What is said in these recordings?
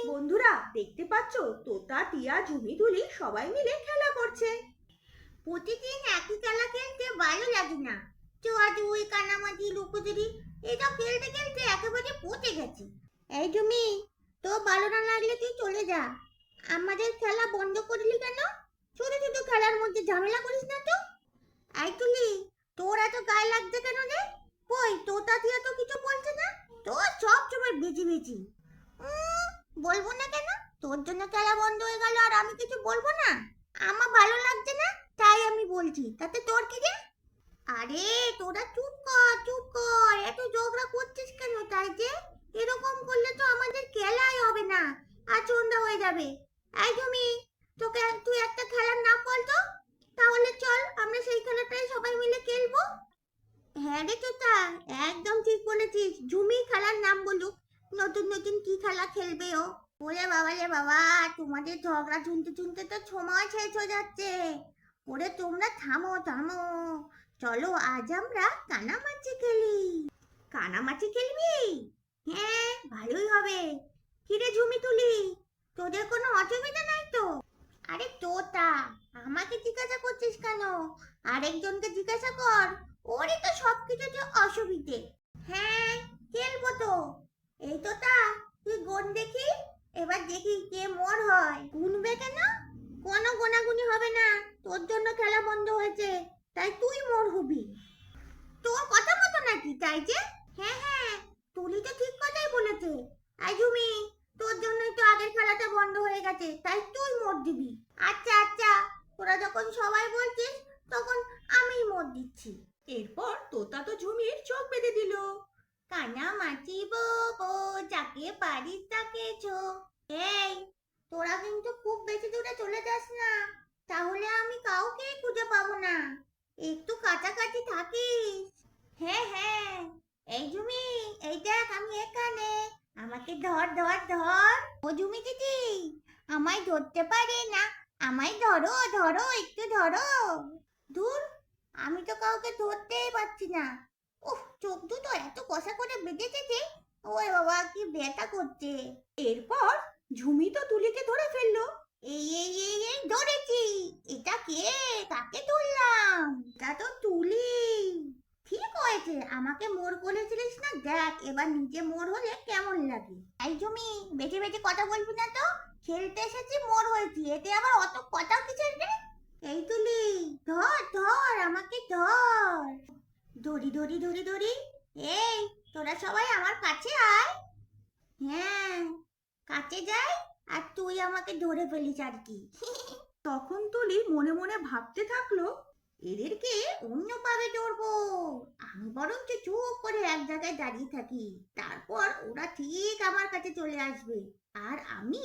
বন্ধুরা দেখতে পাচ্ছ, তোতা, টিয়া, ঝুমি, তুলি সবাই মিলে খেলা করছে। প্রতিদিন একই খেলা খেলতে ভালো লাগে না। চুয়াচুই, কানামাছি, লুকোচুরি এসব খেলতে খেলতে একেবারে পচে গেছে। এই তুমি, তো ভালো না লাগলে তুই চলে যা। আমাদের খেলা বন্ধ করলি কেন? ছোট ছোট খেলার মধ্যে ঝামেলা করিস না তো। এই তুলি, তোর এত গায়ে লাগছে কেন রে? কই তোতা দিয়া তো কিছু বলছে না। তোর সব সময় বেজি বেজি। বলবো না কেন? তোর জন্য খেলা বন্ধ হয়ে গেল আর আমি কিছু বলবো না? আমার ভালো লাগছে না তাই আমি বলছি, তাতে তোর কি রে? আরে তোরা চুপ কর চুপ কর, এত ঝগড়া করছিস কেন? তাই যে এরকম করলে তো আমাদের খেলাই হবে না, আচমকা হয়ে যাবে। এই তুমি, তোকে তুই একটা খেলার নাম বল তো, তাহলে চল আমরা সেই খেলাটাই সবাই মিলে খেলবো। হ্যাঁ রে তোতা, একদম ঠিক বলেছিস। ঝুমি খেলার নাম বলুক, নতুন নতুন কি খেলা খেলবে ও। ওরে বাবা রে বাবা, তোমাদের ঝগড়া শুনতে শুনতে তো সময় শেষ হয়ে যাচ্ছে। ওরে তোমরা থামো থামো, চলো আজ আমরা কানামাছি খেলি। কানামাছি খেলবি? হ্যাঁ ভালোই হবে। কিরে ঝুমি, তুলি তোদের কোনো অসুবিধা নাই তো? আরে তোতা, আমাকে জিজ্ঞাসা করছিস কেন? আরেকজনকে জিজ্ঞাসা কর, ওরই তো সবকিছুতে অসুবিধে। হ্যাঁ খেলবো তো। এই তোতা, তুই গুণ দেখি, এবার দেখি কে মোর হয়। গুনবে কেন? কোনো গোনাগুনি হবে না, তোর জন্য খেলা বন্ধ হয়েছে, তাই তুই মোর হবি। তোর কথা মতো নাকি তাই যে? হ্যাঁ হ্যাঁ, তুলি তো ঠিক কথাই বলেছে। আই ঝুমি, তোর জন্যই তো আগের খেলাটা বন্ধ হয়ে গেছে, তাই তুই মোট দিবি। আচ্ছা আচ্ছা, তোরা যখন সবাই বলছিস তখন আমিই মোট দিচ্ছি। এরপর তোতা তো ঝুমির চোখ বেঁধে দিল। কানামাছি বো বো, যাকে পারিস তাকে ছো। এই, তোরা কিন্তু খুব বেশি দূরে চলে যাস না, তাহলে আমি কাউকেই খুঁজে পাবো না। একটু কাছাকাছি থাকিস। হ্যাঁ হ্যাঁ, এই ঝুমি, এই দেখ আমি এখানে, আমাকে ধর ধর ধর। ও ঝুমি দিদি, আমায় ধরতে পারে না, আমায় ধরো ধরো একটু ধরো। দূর, আমি তো কাউকে ধরতেই পারছি না। উফ, চোখ দুটো এত কষা করে বেঁধেছে যে, ওরে বাবা কি ব্যথা করছে। এরপর ঝুমি তো তুলিকে ধরে ফেললো। এই ধরেছি। এটা কে? কাকে ধরলাম? এটা তো তুলি। ঠিক হয়েছে, আমাকে মোর বলেছিলিস না, দেখ এবার নিজে মোর হলে কেমন লাগে। এই জমি, বেঁচে বেঁচে কথা বলবি না তো। খেলতে এসেছি মোর হয়েছি, এতে আবার অত কথা কিসের রে? এই তুলি, ধর ধর আমাকে ধর। দড়ি দড়ি দড়ি দড়ি। এই, তোরা সবাই আমার কাছে আয়। হ্যাঁ, কাছে যাই আর তুই আমাকে ধরে ফেলিস আর কি। তখন তুলি মনে মনে ভাবতে থাকলো, এদেরকে অন্যভাবে ধরবো। আমি বরঞ্চ চুপ করে এক জায়গায় দাঁড়িয়ে থাকি, তারপর ওরা ঠিক আমার কাছে চলে আসবে আর আমি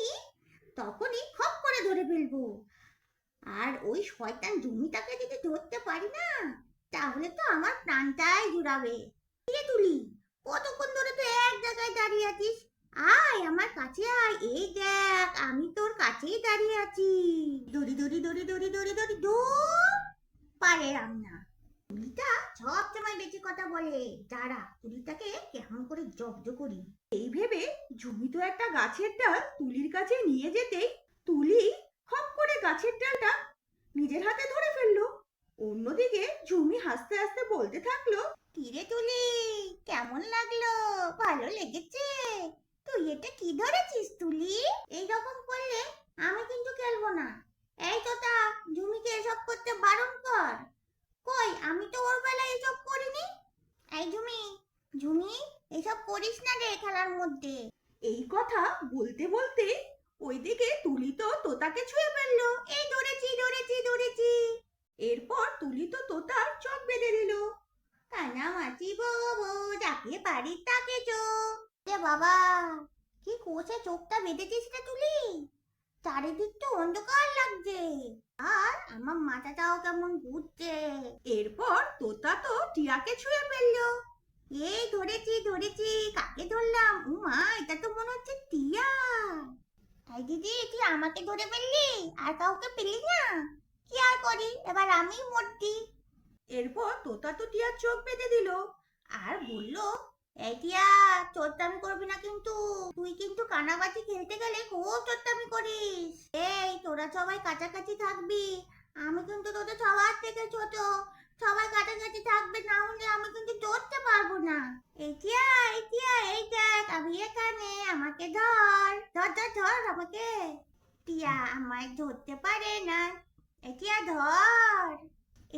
তখনই খপ করে ধরে ফেলবো। আর ওই শয়তান জমিটাকে যদি ধরতে পারি না, তাহলে তো আমার প্রাণটাই জুড়াবে। কিরে তুলি, কতক্ষণ ধরে তো এক জায়গায় দাঁড়িয়ে আছিস? আয় আমার কাছে আয়, এই দেখ আমি তোর কাছেই দাঁড়িয়ে আছি। দড়ি দড়ি দড়ি দড়ি দড়ি দড়ি দৌড়। পারলাম না। তুলিটা সব সময় বেশি কথা বলে, দাঁড়া তুলিটাকে কেমন করে জব্দ করি। এই ভেবে ঝুমি তো একটা গাছের ডাল তুলির কাছে নিয়ে যেতেই তুলি খপ করে গাছের ডালটা নিজের হাতে ধরে ফেললো। অন্যদিকে ঝুমি হাসতে হাসতে বলতে থাকলো, কিরে তুলি, কেমন লাগলো? ভালো লেগেছে? তুই এটা কি ধরেছিস তুলি? এইরকম করলে আমি কিন্তু খেলবো না। এই তোতা, ঝুমিকে এসব করতে বারণ কর। কই আমি তো ওর বেলায় এসব করিনি। এই ঝুমি, ঝুমি এসব করিস না রে খেলার মধ্যে। এই কথা বলতে বলতে ওইদিকে তুলি তো তোতাকে ছুঁয়ে ফেললো। এই ধরেছি ধরেছি ধরেছি। এরপর তুলি তো তোতার চোখ বেঁধে দিল। কানামাছি বাবু, যাকে পারি তাকে চো। এ বাবা, কি কোষে চোখটা বেঁধেছিস রে তুলি? চারিদিক তো অন্ধকার লাগছে আর আমার মাথাটাও কেমন ঘুরছে। এরপর তোতা তো টিয়াকে ছুঁয়ে ফেললো। এই ধরেছি ধরেছি, কাকে ধরলাম? ও মা, এটা তো মনে হচ্ছে টিয়া। তাই দিদি, তুই আমাকে ধরে ফেললি আর কাউকে পেলি না? কি আর করি, এবার আমি মরতি। এরপর তোতা তো টিয়ার চোখ বেঁধে দিল আর বলল, এই টিয়া, চোট্টামি করবি না কিন্তু। তুই কিন্তু কানামাছি খেলতে গেলে খুব চোট্টামি করিস। এই তোরা সবাই কাছাকাছি থাকবি। আমি কিন্তু তোদের সবার থেকে ছোট। সবাই কাছাকাছি থাকবে, না হলে আমি কিন্তু ধরতে পারবো না। এই টিয়া, এই টিয়া, এই দেখ আমি এখানে, আমাকে ধর ধর ধর ধর আমাকে। টিয়া আমায় ধরতে পারে না। এই টিয়া ধর।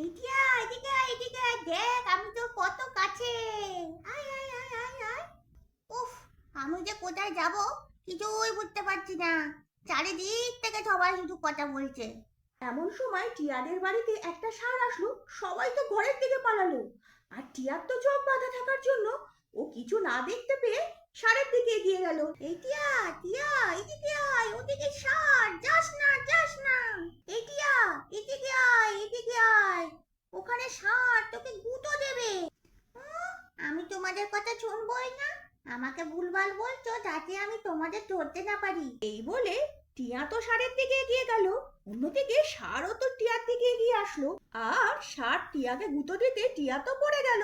এই টিয়া, এদিকে আয়, এদিকে আয়, দেখ আমি তো কত কাছে। আয় আয় আয় আয় আয়। উফ, আমি যে কোথায় যাব কিছুই বুঝতে পারছি না। চারিদিক থেকে সবাই শুধু কথা বলছে। এমন সময় টিয়াদের বাড়িতে একটা ষাঁড় আসলো। সবাই তো ঘরের দিকে পালালো, আর টিয়ার তো চোখ বাঁধা থাকার জন্য ও কিছু না দেখতে পেয়ে ষাঁড়ের দিকে এগিয়ে গেল। এই টিয়া, টিয়া, এদিকে আয়, ওদিকে সর, যাস না যাস না। এই টিয়া, এদিকে আয়, এদিকে আয়, ওখানে ষাঁড় তোকে গুঁতো দেবে। আমি তোমাদের কথা শুনবোই না। আমাকে ভুলভাল বলছো যাতে আমি তোমাদের ধরতে না পারি। এই বলে টিয়া তো ষাঁড়ের দিকে এগিয়ে গেল, অন্যদিকে ষাঁড়ও তো টিয়ার দিকে এগিয়ে আসলো, আর ষাঁড় টিয়াকে গুঁতো দিতে টিয়া তো পড়ে গেল।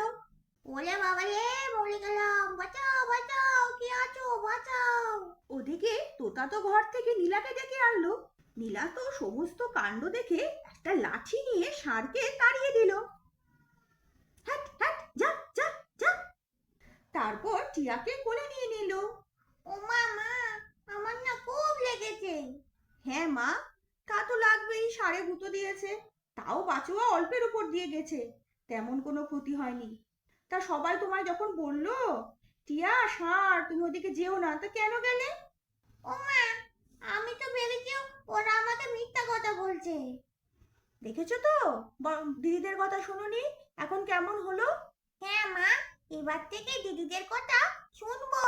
ওলে বাবা রে, মরে গেলাম, বাঁচাও বাঁচাও, কে আছো বাঁচাও। ওদিকে তোতা তো ঘর থেকে নীলাকে ডেকে আনলো। নীলা তো সমস্ত কাণ্ড দেখে একটা লাঠি নিয়ে ষাঁড়কে তাড়িয়ে দিল। হ্যাট হ্যাট, যা যা যা। তারপর টিয়াকে কোলে নিয়ে নিল। ও মা, মা, আমার না খুব লেগেছে। হ্যাঁ মা, তা তো লাগবেই, ষাঁড়ে গুঁতো দিয়েছে। তাও বাঁচোয়া অল্পের উপর দিয়ে গেছে, তেমন কোনো ক্ষতি হয়নি। তা সবাই তোমায় যখন বললো টিয়া ষাঁড় তুমি ওদিকে যেও না, তা কেন গেলে? ও মা, আমি তো ভেবেছি ওরা আমাকে মিথ্যা কথা বলছে। দেখেছো তো, দিদিদের কথা শুনোনি, এখন কেমন হলো? হ্যাঁ মা, এবার থেকে দিদিদের কথা শুনবো।